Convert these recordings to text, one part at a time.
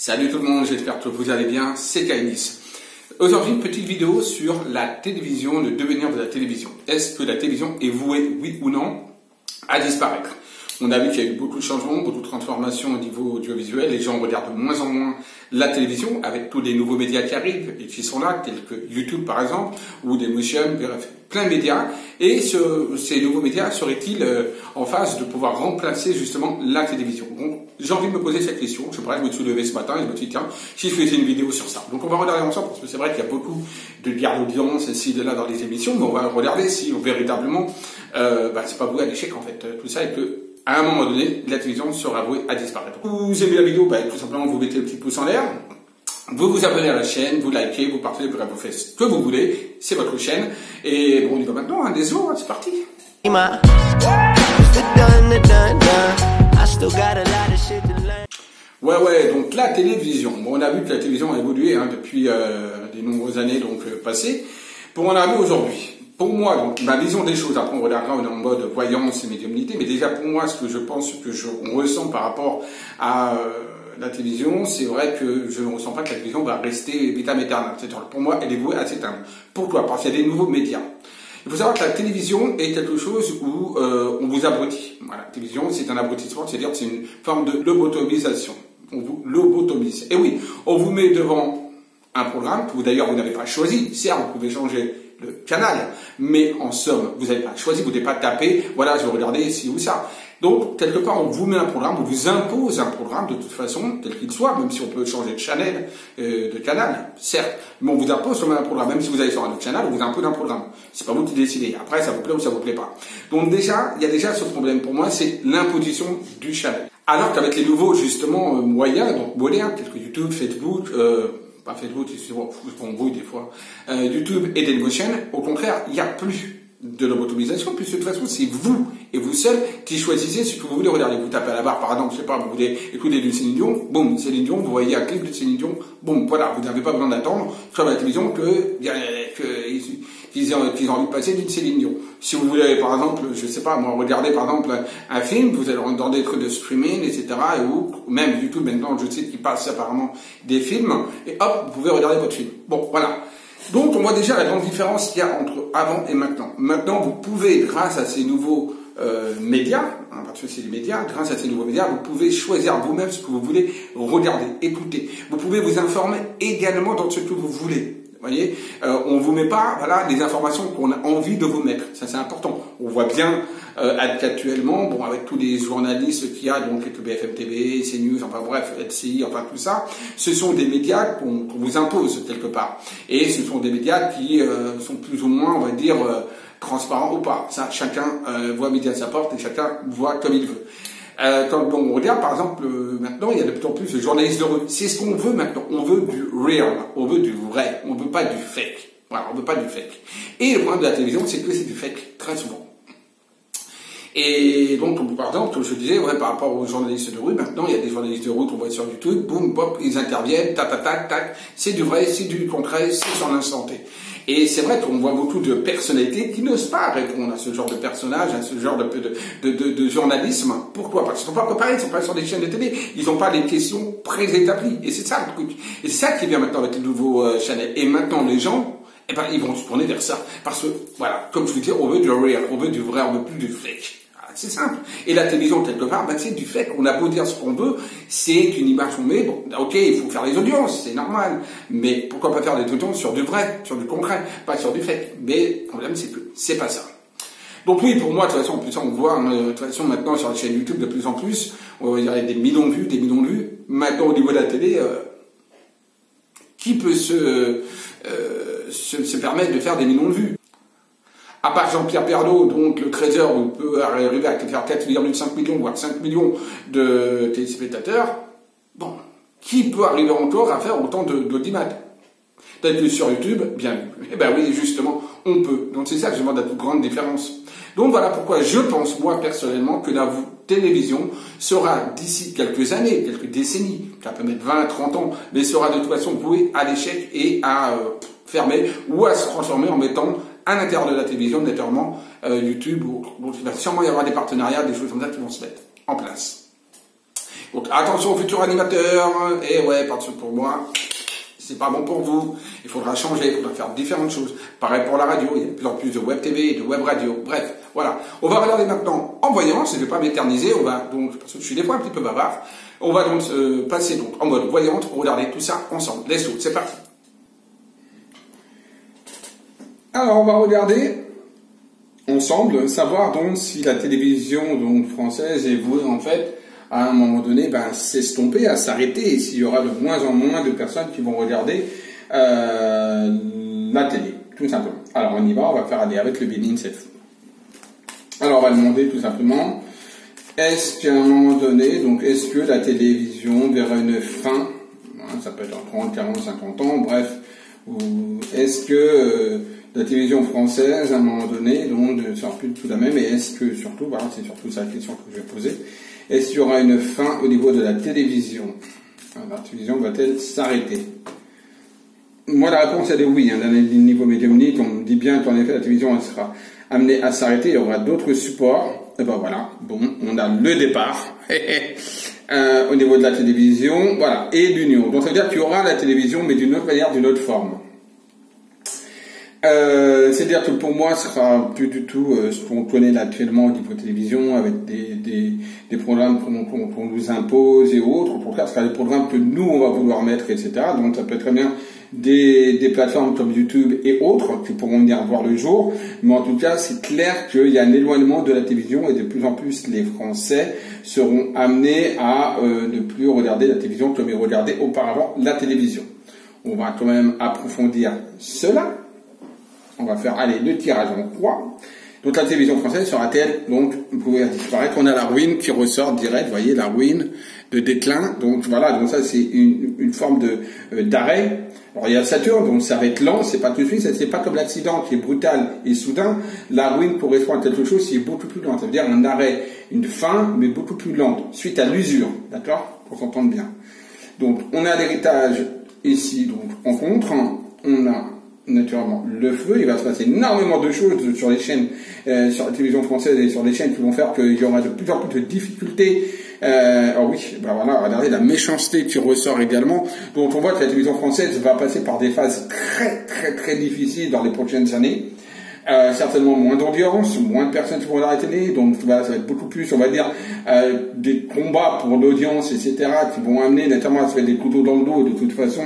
Salut tout le monde, j'espère que vous allez bien, c'est Kainis. Aujourd'hui, une petite vidéo sur la télévision, le devenir de la télévision. Est-ce que la télévision est vouée, oui ou non, à disparaître? On a vu qu'il y a eu beaucoup de changements, beaucoup de transformations au niveau audiovisuel. Les gens regardent de moins en moins la télévision avec tous les nouveaux médias qui arrivent et qui sont là, tels que YouTube par exemple, ou des Dailymotion, bref, plein de médias. Et ces nouveaux médias seraient-ils en phase de pouvoir remplacer justement la télévision? Donc, j'ai envie de me poser cette question. Je me suis levé ce matin et je me suis dit, tiens, si je faisais une vidéo sur ça. Donc on va regarder ensemble, parce que c'est vrai qu'il y a beaucoup de garde d'audience ici de là dans les émissions, mais on va regarder si véritablement, c'est pas voué à l'échec en fait, tout ça, et que à un moment donné, la télévision sera vouée à disparaître. Vous aimez la vidéo, tout simplement vous mettez le petit pouce en l'air, vous vous abonnez à la chaîne, vous likez, vous partagez, vous faites ce que vous voulez, c'est votre chaîne. Et bon, on y va maintenant, des os, c'est parti. Ouais, donc la télévision. Bon, on a vu que la télévision a évolué depuis des nombreuses années passées, pour en arriver aujourd'hui. Pour moi, donc, ma vision des choses, après on regardera, on est en mode voyance et médiumnité, mais déjà pour moi, ce que je pense, on ressent par rapport à la télévision, c'est vrai que je ne ressens pas que la télévision va rester vitam aeternam. Pour moi, elle est vouée à s'éteindre. Pourquoi? Parce qu'il y a des nouveaux médias. Il faut savoir que la télévision est quelque chose où on vous abrutit. Voilà, la télévision, c'est un abrutissement, c'est-à-dire que c'est une forme de lobotomisation. On vous lobotomise. Et oui, on vous met devant un programme que d'ailleurs vous n'avez pas choisi. Certes, vous pouvez changer le canal, mais en somme, vous n'avez pas choisi, vous n'avez pas tapé, voilà, je vais regarder ici ou ça. Donc, quelque part, on vous met un programme, on vous impose un programme de toute façon, tel qu'il soit, même si on peut changer de canal, certes, mais on vous impose un programme, même si vous allez sur un autre canal, on vous impose un programme. C'est pas vous qui décidez. Après, ça vous plaît ou ça vous plaît pas. Donc déjà, il y a déjà ce problème pour moi, c'est l'imposition du channel. Alors qu'avec les nouveaux, justement, moyens, donc modernes, tels que YouTube, Facebook, pas Facebook, c'est bon, je m'embrouille des fois, YouTube et Dailymotion, au contraire, il n'y a plus de lobotomisation, puisque de toute façon, c'est vous et vous seul qui choisissez ce que vous voulez regarder. Vous tapez à la barre, par exemple, je sais pas, vous voulez écouter du Céline Dion, boum, Céline Dion, vous voyez un clip de Céline Dion, boum, voilà, vous n'avez pas besoin d'attendre sur la télévision qu'ils ont envie de passer d'une Céline Dion. Si vous voulez, par exemple, je sais pas, moi, regarder, par exemple, un film, vous allez dans des trucs de streaming, etc., ou même YouTube, maintenant, je sais qu'il passe apparemment des films, et hop, vous pouvez regarder votre film. Bon, voilà. Donc, on voit déjà la grande différence qu'il y a entre avant et maintenant. Maintenant, vous pouvez, grâce à ces nouveaux médias, parce que c'est les médias, grâce à ces nouveaux médias, vous pouvez choisir vous-même ce que vous voulez regarder, écouter. Vous pouvez vous informer également dans ce que vous voulez. Vous voyez, on vous met pas, voilà, des informations qu'on a envie de vous mettre. Ça, c'est important. On voit bien actuellement, bon, avec tous les journalistes qu'il y a, donc BFM TV, CNews, enfin bref, LCI, enfin tout ça, ce sont des médias qu'on vous impose quelque part. Et ce sont des médias qui sont plus ou moins, on va dire, transparents ou pas. Ça, chacun voit midi à sa porte et chacun voit comme il veut. Quand on regarde, par exemple, maintenant, il y a de plus en plus de journalistes de rue. C'est ce qu'on veut maintenant. On veut du real. On veut du vrai. On veut pas du fake. Voilà, on veut pas du fake. Et le problème de la télévision, c'est que c'est du fake, très souvent. Et donc, par exemple, comme je disais, par rapport aux journalistes de rue, maintenant, il y a des journalistes de rue qu'on voit sur YouTube, boum, bop, ils interviennent, tac, c'est du vrai, c'est du concret, c'est sur l'instant T. Et c'est vrai qu'on voit beaucoup de personnalités qui n'osent pas répondre à ce genre de personnage, à ce genre de journalisme. Pourquoi? Parce qu'ils ne sont pas préparés, ils ne sont pas sur des chaînes de télé, ils n'ont pas des questions préétablies. Et c'est ça le truc. Et c'est ça qui vient maintenant avec les nouveaux channels. Et maintenant, les gens, ils vont se tourner vers ça. Parce que, voilà, comme je vous dis, on veut du real, on veut du vrai, on veut plus du fake. C'est simple. Et la télévision, quelque part, c'est du fait qu'on a beau dire ce qu'on veut, c'est une image qu'on met, bon, ok, il faut faire les audiences, c'est normal. Mais pourquoi pas faire des audiences sur du vrai, sur du concret, pas sur du fait. Mais le problème, c'est que c'est pas ça. Donc oui, pour moi, de toute façon, en plus, on voit, de toute façon, maintenant, sur la chaîne YouTube, de plus en plus, il y a des millions de vues, Maintenant, au niveau de la télé, qui peut se permettre de faire des millions de vues? À part Jean-Pierre Pernaut, donc le trésor, où il peut arriver à faire 4,5 millions, voire 5 millions de téléspectateurs, bon, qui peut arriver encore à faire autant d'audimat? Peut-être que sur YouTube, bien vu. Eh ben oui, justement, on peut. Donc c'est ça que je demande la plus grande différence. Donc voilà pourquoi je pense, moi, personnellement, que la télévision sera, d'ici quelques années, quelques décennies, ça peut mettre 20, 30 ans, mais sera de toute façon vouée à l'échec et à fermer, ou à se transformer en mettant à l'intérieur de la télévision, notamment YouTube, donc il va sûrement y avoir des partenariats, des choses comme ça qui vont se mettre en place. Donc attention aux futurs animateurs, et ouais, parce que pour moi, c'est pas bon pour vous. Il faudra changer, il faudra faire différentes choses. Pareil pour la radio, il y a de plus en plus de web TV et de web radio. Bref, voilà. On va regarder maintenant en voyance, je ne vais pas m'éterniser, on va donc, parce que je suis des fois un petit peu bavard, on va donc passer donc en mode voyance pour regarder tout ça ensemble. Let's go, c'est parti. Alors on va regarder ensemble, savoir donc si la télévision donc française est vouée en fait à un moment donné s'estomper, à s'arrêter, et s'il y aura de moins en moins de personnes qui vont regarder la télé, tout simplement. Alors on y va, on va faire aller avec le Bénin cette fois. Alors on va demander tout simplement, est-ce qu'à un moment donné, donc est-ce que la télévision verra une fin, ça peut être en 30, 40, 50 ans, bref, ou est-ce que la télévision française, à un moment donné, donc, ne sera plus tout la même, et est-ce que, surtout, voilà, c'est surtout ça la question que je vais poser, est-ce qu'il y aura une fin au niveau de la télévision? La télévision va-t-elle s'arrêter? Moi, la réponse, elle est oui. Dans les niveaux médiumniques, on me dit bien qu'en effet, la télévision, elle sera amenée à s'arrêter, il y aura d'autres supports, et ben voilà, bon, on a le départ, au niveau de la télévision, voilà, et l'union. Donc, ça veut dire qu'il y aura la télévision, mais d'une autre manière, d'une autre forme. C'est-à-dire que pour moi, ce sera plus du tout ce qu'on connaît là actuellement au niveau de télévision, avec des programmes qu'on nous impose et autres. Au contraire, ce sera des programmes que nous, on va vouloir mettre, etc. Donc ça peut être très bien des plateformes comme YouTube et autres qui pourront venir voir le jour. Mais en tout cas, c'est clair qu'il y a un éloignement de la télévision, et de plus en plus les Français seront amenés à ne plus regarder la télévision comme ils regardaient auparavant la télévision. On va quand même approfondir cela. On va faire, allez, le tirage en croix. Donc la télévision française sera-t-elle donc vouée à disparaître? On a la ruine qui ressort direct, vous voyez, la ruine de déclin. Donc voilà, donc ça c'est une forme d'arrêt. Alors il y a Saturne, donc ça va être lent, c'est pas tout de suite, c'est pas comme l'accident qui est brutal et soudain. La ruine correspond à quelque chose qui est beaucoup plus lent, ça veut dire un arrêt, une fin, mais beaucoup plus lente, suite à l'usure, d'accord? Pour s'entendre bien. Donc on a l'héritage ici, donc en contre, on a naturellement le feu, il va se passer énormément de choses sur les chaînes, sur la télévision française et sur les chaînes qui vont faire qu'il y aura de plus en plus de difficultés. Alors oui, ben voilà, regardez la méchanceté qui ressort également. Donc on voit que la télévision française va passer par des phases très très très difficiles dans les prochaines années. Certainement moins d'audience, moins de personnes qui vont regarder la télé, donc voilà, ça va être beaucoup plus, on va dire, des combats pour l'audience, etc., qui vont amener notamment à se faire des couteaux dans le dos, de toute façon.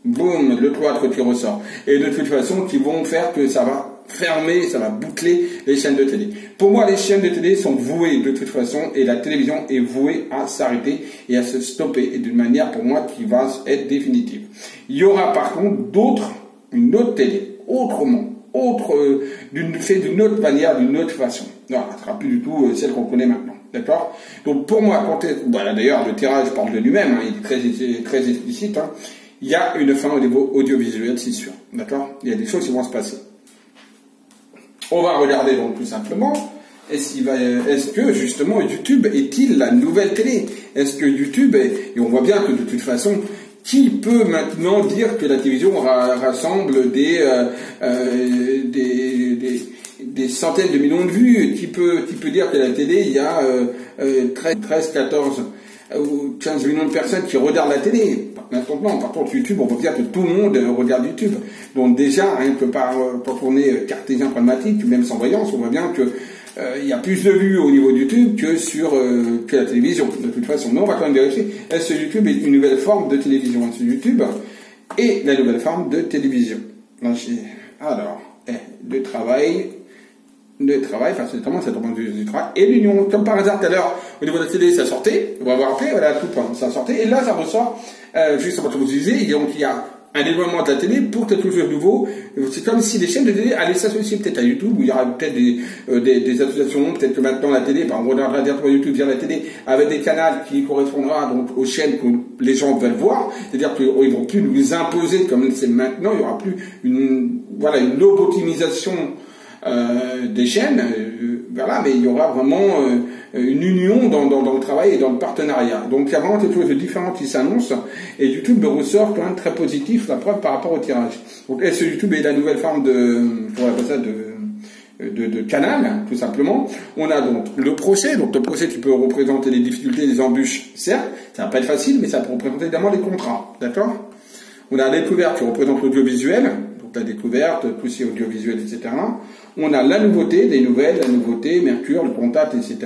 Boum, le cloître qui ressort. Et de toute façon, qui vont faire que ça va fermer, ça va boucler les chaînes de télé. Pour moi, les chaînes de télé sont vouées de toute façon, et la télévision est vouée à s'arrêter et à se stopper, et d'une manière, pour moi, qui va être définitive. Il y aura par contre une autre télé, autrement, fait d'une autre manière, d'une autre façon. Non, ce ne sera plus du tout celle qu'on connaît maintenant. D'accord? Donc pour moi, voilà, d'ailleurs, le tirage parle de lui-même, hein, il est très explicite, hein. Il y a une fin au niveau audiovisuel, c'est sûr. D'accord? Il y a des choses qui vont se passer. On va regarder donc tout simplement, est-ce que justement YouTube est-il la nouvelle télé? Est-ce que YouTube et on voit bien que de toute façon, qui peut maintenant dire que la télévision rassemble des centaines de millions de vues? Qui peut dire que la télé, il y a 13, 14 ou 15 millions de personnes qui regardent la télé? Maintenant, par contre, YouTube, on voit bien que tout le monde regarde YouTube. Donc déjà, rien que quand on est cartésien pragmatique, même sans voyance, on voit bien que il y a plus de vues au niveau de YouTube que la télévision, de toute façon. Mais on va quand même vérifier, est-ce que YouTube est une nouvelle forme de télévision? Est-ce que YouTube est la nouvelle forme de télévision? Alors, le travail, enfin c'est notamment du travail, et l'union, comme par hasard tout à l'heure, au niveau de la télé, ça sortait, on va voir après, voilà, tout ça sortait, et là ça ressort, justement comme vous disiez, donc il y a un éloignement de la télé pour quelque chose de nouveau. C'est comme si les chaînes de télé allaient s'associer peut-être à YouTube, où il y aura peut-être des associations, peut-être que maintenant la télé, on regardera directement YouTube via la télé, avec des canaux qui correspondra donc aux chaînes que les gens veulent voir, c'est-à-dire qu'ils ne vont plus nous imposer comme c'est maintenant, il n'y aura plus une lobotomisation des chaînes, voilà, mais il y aura vraiment une union dans le travail et dans le partenariat. Donc il y a vraiment quelque chose de différent qui s'annonce, et YouTube me ressort quand même très positif, la preuve par rapport au tirage. Donc est-ce que YouTube est la nouvelle forme de canal, tout simplement. On a donc le procès. Donc le procès, tu peux représenter les difficultés, les embûches, certes. Ça va pas être facile, mais ça peut représenter également les contrats. D'accord? On a la découverte qui représente l'audiovisuel. Donc la découverte, tout ce qui est audiovisuel, etc. On a la nouveauté, des nouvelles, la nouveauté, Mercure, le contact, etc.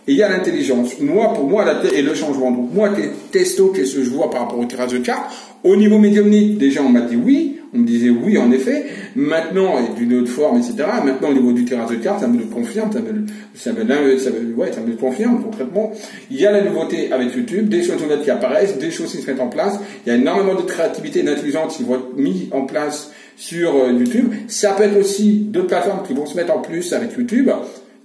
Et il y a l'intelligence. Pour moi, et le changement. Donc moi, testo, qu'est-ce que je vois par rapport au tirage de cartes? Au niveau médiumnique, déjà, on m'a dit oui. On me disait oui, en effet. Maintenant, et d'une autre forme, etc. Maintenant, au niveau du tirage de cartes, ça me le confirme, ça me le confirme concrètement. Il y a la nouveauté avec YouTube, des choses nouvelles qui apparaissent, des choses qui se mettent en place. Il y a énormément de créativité et d'intelligence qui vont être mises en place sur YouTube. Ça peut être aussi d'autres plateformes qui vont se mettre en plus avec YouTube.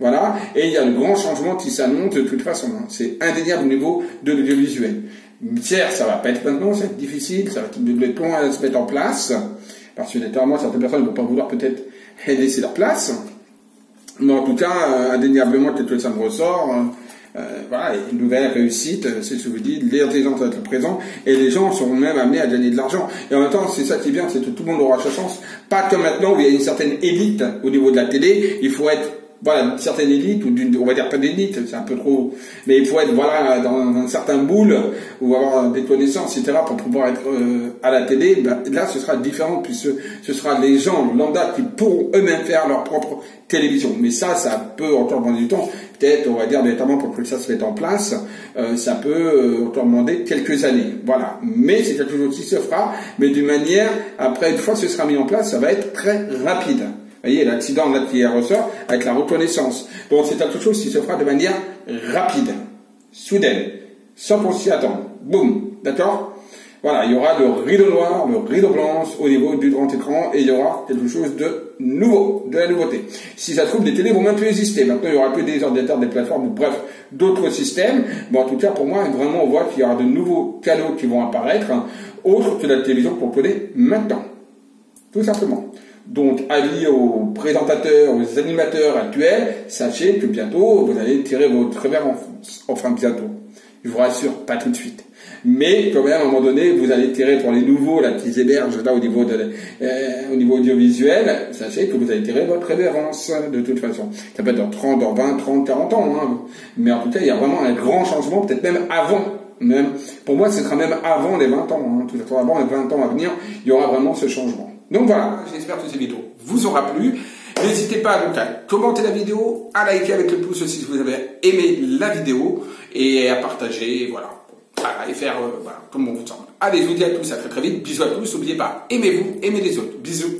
Voilà, et il y a le grand changement qui s'annonce de toute façon. Hein. C'est indéniable au niveau de l'audiovisuel. Certes, ça va pas être maintenant, ça va être difficile, ça va être de temps à se mettre en place, parce que naturellement, certaines personnes ne vont pas vouloir peut-être laisser leur place. Mais en tout cas, indéniablement, peut-être que ça me ressort. Voilà, une nouvelle réussite, c'est ce que je vous dis, l'intelligence va être présent, et les gens seront même amenés à gagner de l'argent. Et en même temps, c'est ça qui est bien, c'est que tout le monde aura sa chance. Pas comme maintenant où il y a une certaine élite au niveau de la télé, il faut être une certaine élite, ou on va dire pas d'élite, c'est un peu trop, mais il faut être, dans un certain moule, ou avoir des connaissances, etc., pour pouvoir être à la télé. Là, ce sera différent, puisque ce sera les gens lambda qui pourront eux-mêmes faire leur propre télévision. Mais ça peut encore prendre du temps. Peut-être, on va dire, notamment pour que ça se mette en place, ça peut encore demander quelques années. Voilà. Mais c'est quelque chose qui se fera, mais d'une manière, après, une fois que ce sera mis en place, ça va être très rapide. Vous voyez, l'accident là qui ressort avec la reconnaissance. Donc c'est quelque chose qui se fera de manière rapide, soudaine, sans qu'on s'y attende. Boum, d'accord? Voilà, il y aura le rideau noir, le rideau blanc au niveau du grand écran, et il y aura quelque chose de nouveau, de la nouveauté. Si ça se trouve, les télés vont même plus exister. Maintenant, il y aura plus des ordinateurs, des plateformes, bref, d'autres systèmes. Bon, en tout cas, pour moi, vraiment, on voit qu'il y aura de nouveaux canaux qui vont apparaître, autres que la télévision qu'on connaît maintenant. Tout simplement. Donc, avis aux présentateurs, aux animateurs actuels, sachez que bientôt, vous allez tirer votre révérence. Enfin, bientôt. Je vous rassure, pas tout de suite. Mais, quand même, à un moment donné, vous allez tirer pour les nouveaux, là, qui hébergent, là, au niveau audiovisuel, sachez que vous allez tirer votre révérence, de toute façon. Ça peut être dans 30, dans 20, 30, 40 ans, hein. Mais en tout cas, il y a vraiment un grand changement, peut-être même avant. Pour moi, ce sera même avant les 20 ans, hein. Tout à fait avant les 20 ans à venir, il y aura vraiment ce changement. Donc voilà, j'espère que cette vidéo vous aura plu. N'hésitez pas donc à commenter la vidéo, à liker avec le pouce aussi si vous avez aimé la vidéo, et à partager, voilà, et faire comme on vous semble. Allez, je vous dis à tous, à très très vite, bisous à tous, n'oubliez pas, aimez-vous, aimez les autres, bisous.